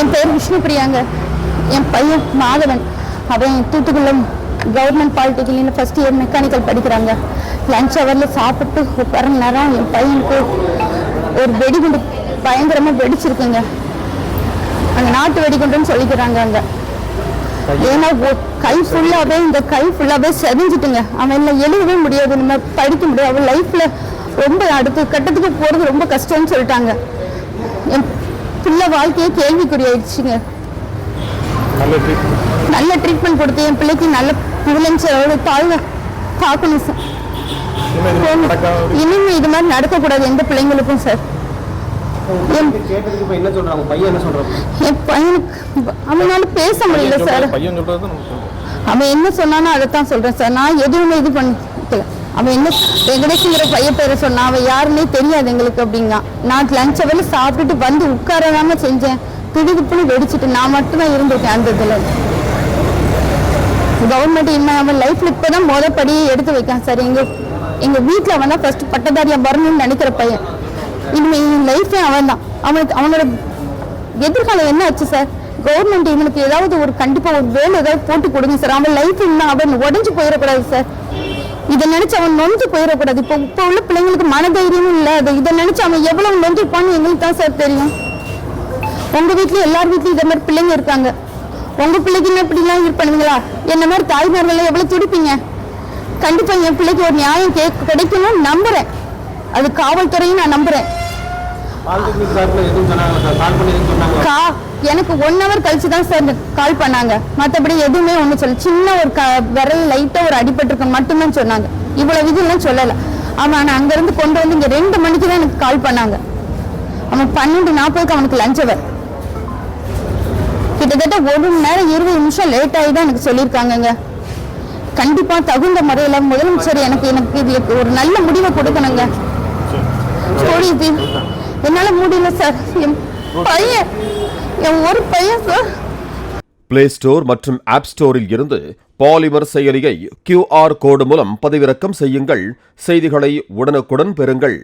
என் பேர் விஷ்ணுபிரியாங்க. என் பையன் மாதவன், அவன் தூத்துக்குள்ள கவர்மெண்ட் பாலிடெக்னிக்ல ஃபர்ஸ்ட் இயர் மெக்கானிக்கல் படிக்கிறாங்க. லஞ்ச் ஹவரில் சாப்பிட்டு உட்கார நேரம் என் பையனுக்கு ஒரு வெடிகுண்டு பயங்கரமாக வெடிச்சிருக்குங்க. அங்கே நாட்டு வெடிகுண்டுன்னு சொல்லிக்கிறாங்க அங்கே. ஏன்னா கை ஃபுல்லாகவே இந்த கை ஃபுல்லாகவே செதிஞ்சிட்டுங்க. அவன் இல்லை எழுதவே முடியாது, நம்ம படிக்க முடியாது. அவன் லைஃப்பில் ரொம்ப அடுத்த கட்டத்துக்கு போகிறது ரொம்ப கஷ்டம்னு சொல்லிட்டாங்க. என் பிள்ளை வாழ்க்கையே கேள்விக்குறியாயிடுச்சுங்க. நல்ல ட்ரீட்மெண்ட் கொடுத்து என் பிள்ளைக்கு நல்ல பிள்ளைங்க தாழ்வை பார்க்கணும் சார். இனிமே இது மாதிரி நடக்கக்கூடாது எந்த பிள்ளைங்களுக்கும் சார். என் பையனுக்கு அவனால பேச முடியல சார். அவன் என்ன சொன்னானோ அதைத்தான் சொல்றேன் சார். நான் எதுவுமே இது பண்ணிக்கல. அவன் என்ன வெங்கடேஷ்ங்கிற பையன் பேரை சொன்னான். அவன் யாருன்னே தெரியாது எங்களுக்கு அப்படிங்க. நான் லஞ்ச் அவர்ல சாப்பிட்டுட்டு வந்து உட்காராம செஞ்சேன். திடுப்புன்னு வெடிச்சிட்டு நான் மட்டும்தான் இருந்திருக்கேன் அந்த இதுல. கவர்மெண்ட் இன்னும் அவன் லைஃப்ல இப்பதான் படியே எடுத்து வைக்கான் சார். எங்க வீட்டுல அவன் தான் ஃபர்ஸ்ட் பட்டதாரியா வரணும்னு நினைக்கிற பையன். இனிமே லைஃபே அவன் தான். அவனோட எதிர்காலம் என்ன ஆச்சு சார்? கவர்மெண்ட் இவனுக்கு ஏதாவது ஒரு கண்டிப்பா ஒரு வேலை ஏதாவது போட்டு கொடுங்க சார். அவன் லைஃப் இன்னும் அவன் உடஞ்சு போயிடக்கூடாது சார். இதை நினைச்சு அவன் நொந்து போயிடக்கூடாது. இப்போ உள்ள பிள்ளைங்களுக்கு மனதைரியமும் இல்லை. இதை நினைச்சு அவன் எவ்வளவு நொந்துப்பான்னு எங்களுக்கு தான் சார் தெரியும். உங்க வீட்லயும் எல்லார் வீட்லயும் இதே மாதிரி பிள்ளைங்க இருக்காங்க. உங்க பிள்ளைக்கு என்ன இப்படிலாம் இது பண்ணுவீங்களா? என்ன மாதிரி தாய்மார்கள் எவ்வளவு துடிப்பீங்க? கண்டிப்பா என் பிள்ளைக்கு ஒரு நியாயம் கிடைக்கணும்னு நம்புறேன். அது காவல்துறையும் நான் நம்புறேன். எனக்கு 1 hour கழிச்சுதான் சார் கால் பண்ணாங்க. மற்றபடி எதுவுமே ஒண்ணு சொல்ல. சின்ன ஒரு விரல் லைட்டா ஒரு அடிபட்டு மட்டும்தான் சொன்னாங்க. இவ்வளவு இதுலாம் சொல்லல. அவன் அங்க இருந்து கொண்டு வந்து இங்க 2 மணிக்கு தான் எனக்கு கால் பண்ணாங்க. அவன் 12:40 அவனுக்கு லஞ்ச் அவர். கிட்டத்தட்ட 1 மணி நேரம் 20 நிமிஷம் லேட் ஆகி தான் எனக்கு சொல்லியிருக்காங்க. கண்டிப்பா தகுந்த முறையில முதலமைச்சர் எனக்கு இதுக்கு ஒரு நல்ல முடிவை கொடுக்கணுங்க. என்னால முடியல சார். என் ஒரு பையன் சார். பிளே ஸ்டோர் மற்றும் ஆப் ஸ்டோரில் இருந்து பாலிமர் செயலியை QR கோடு மூலம் பதிவிறக்கம் செய்யுங்கள். செய்திகளை உடனுக்குடன் பெறுங்கள்.